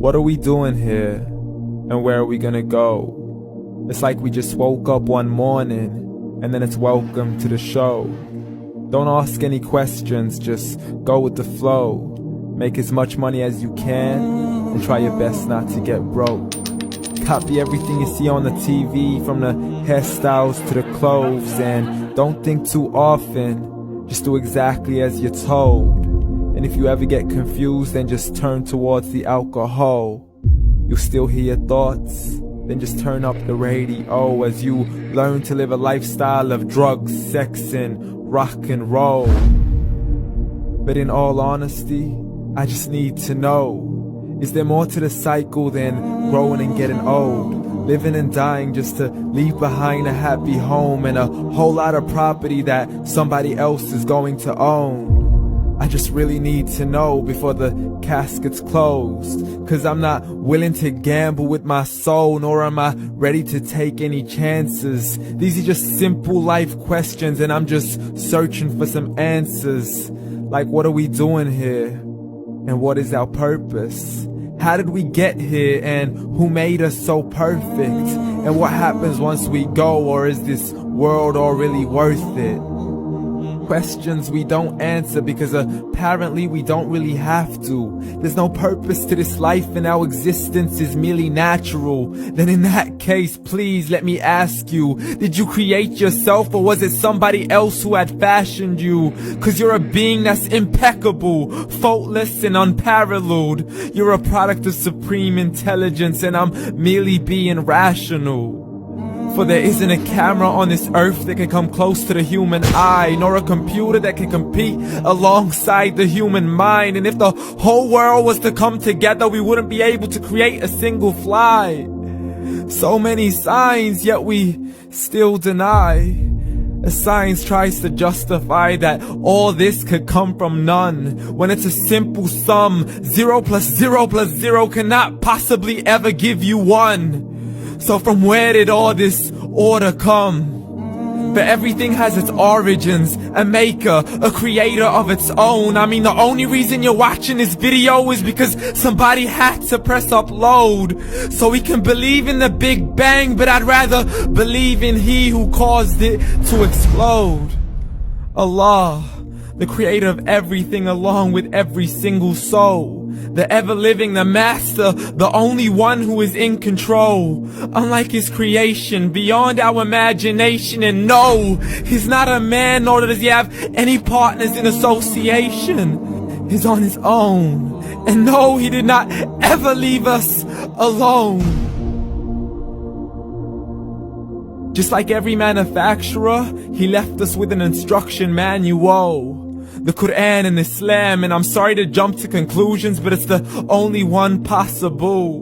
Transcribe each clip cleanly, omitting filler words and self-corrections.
What are we doing here? And where are we gonna go? It's like we just woke up one morning and then it's welcome to the show. Don't ask any questions, just go with the flow. Make as much money as you can and try your best not to get broke. Copy everything you see on the TV, from the hairstyles to the clothes, and don't think too often, just do exactly as you're told. And if you ever get confused, then just turn towards the alcohol. You'll still hear your thoughts, then just turn up the radio as you learn to live a lifestyle of drugs, sex, and rock and roll. But in all honesty, I just need to know, is there more to the cycle than growing and getting old? Living and dying just to leave behind a happy home and a whole lot of property that somebody else is going to own. I just really need to know before the casket's closed, 'cause I'm not willing to gamble with my soul, nor am I ready to take any chances. These are just simple life questions and I'm just searching for some answers. Like, what are we doing here? And what is our purpose? How did we get here, and who made us so perfect? And what happens once we go, or is this world all really worth it? Questions we don't answer because apparently we don't really have to. There's no purpose to this life and our existence is merely natural. Then in that case, please let me ask you, did you create yourself or was it somebody else who had fashioned you? 'Cause you're a being that's impeccable, faultless and unparalleled. You're a product of supreme intelligence and I'm merely being rational. For there isn't a camera on this earth that can come close to the human eye, nor a computer that can compete alongside the human mind. And if the whole world was to come together, we wouldn't be able to create a single fly. So many signs, yet we still deny. As science tries to justify that all this could come from none, when it's a simple sum. 0 plus 0 plus 0 cannot possibly ever give you 1. So from where did all this order come? But everything has its origins, a maker, a creator of its own. I mean, the only reason you're watching this video is because somebody had to press upload. So we can believe in the Big Bang, but I'd rather believe in He who caused it to explode. Allah, the creator of everything along with every single soul. The ever-living, the master, the only one who is in control. Unlike his creation, beyond our imagination. And no, he's not a man, nor does he have any partners in association. He's on his own. And no, he did not ever leave us alone. Just like every manufacturer, he left us with an instruction manual. The Quran and Islam, and I'm sorry to jump to conclusions, but it's the only one possible.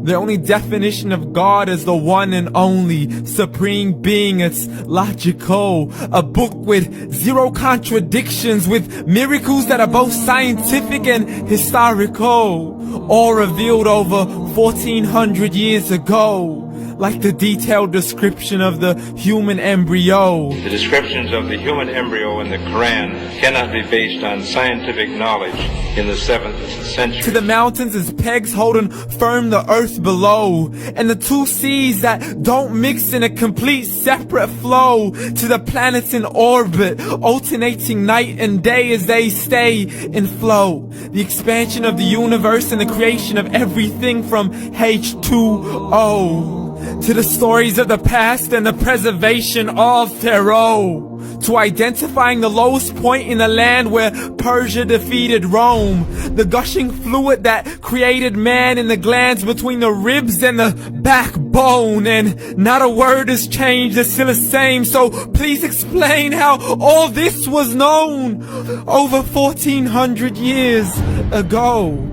The only definition of God is the one and only supreme being. It's logical, a book with 0 contradictions, with miracles that are both scientific and historical, all revealed over 1400 years ago. Like the detailed description of the human embryo. The descriptions of the human embryo in the Quran cannot be based on scientific knowledge in the 7th century. To the mountains as pegs holding firm the earth below, and the 2 seas that don't mix in a complete separate flow. To the planets in orbit, alternating night and day as they stay in flow. The expansion of the universe and the creation of everything from H2O. To the stories of the past and the preservation of Pharaoh. To identifying the lowest point in the land where Persia defeated Rome. The gushing fluid that created man in the glands between the ribs and the backbone. And not a word has changed, it's still the same. So please explain how all this was known over 1400 years ago.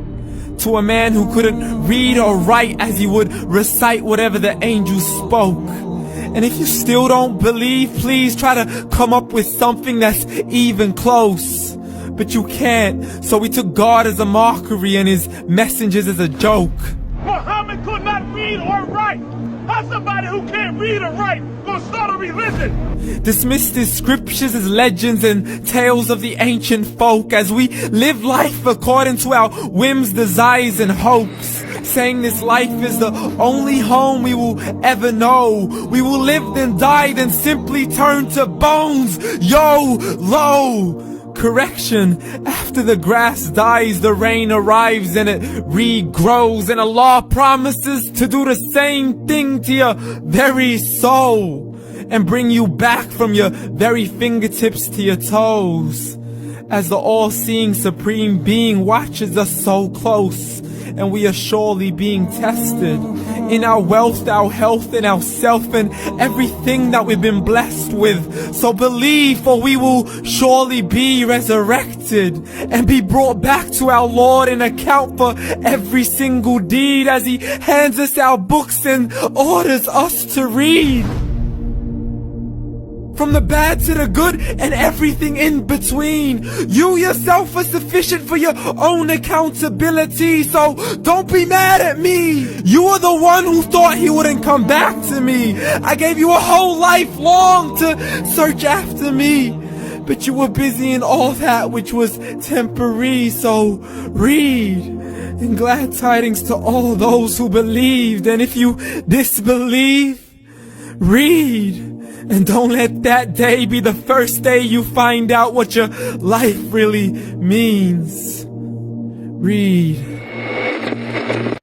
To a man who couldn't read or write, as he would recite whatever the angels spoke. And if you still don't believe, please try to come up with something that's even close. But you can't, so we took God as a mockery and his messengers as a joke. Muhammad could not read or write. How's somebody who can't read or write gonna start a religion? Dismiss these scriptures as legends and tales of the ancient folk as we live life according to our whims, desires, and hopes. Saying this life is the only home we will ever know. We will live then die then simply turn to bones. YOLO! Correction, after the grass dies, the rain arrives and it regrows, and Allah promises to do the same thing to your very soul and bring you back from your very fingertips to your toes, as the all-seeing supreme being watches us so close, and we are surely being tested in our wealth, our health, and our self, and everything that we've been blessed with. So believe, for we will surely be resurrected and be brought back to our Lord and account for every single deed as He hands us our books and orders us to read. From the bad to the good and everything in between. You yourself are sufficient for your own accountability, so don't be mad at me. You are the one who thought He wouldn't come back to me. I gave you a whole life long to search after me, but you were busy in all that which was temporary, so read. And glad tidings to all those who believed, and if you disbelieve, read. And don't let that day be the first day you find out what your life really means. Read.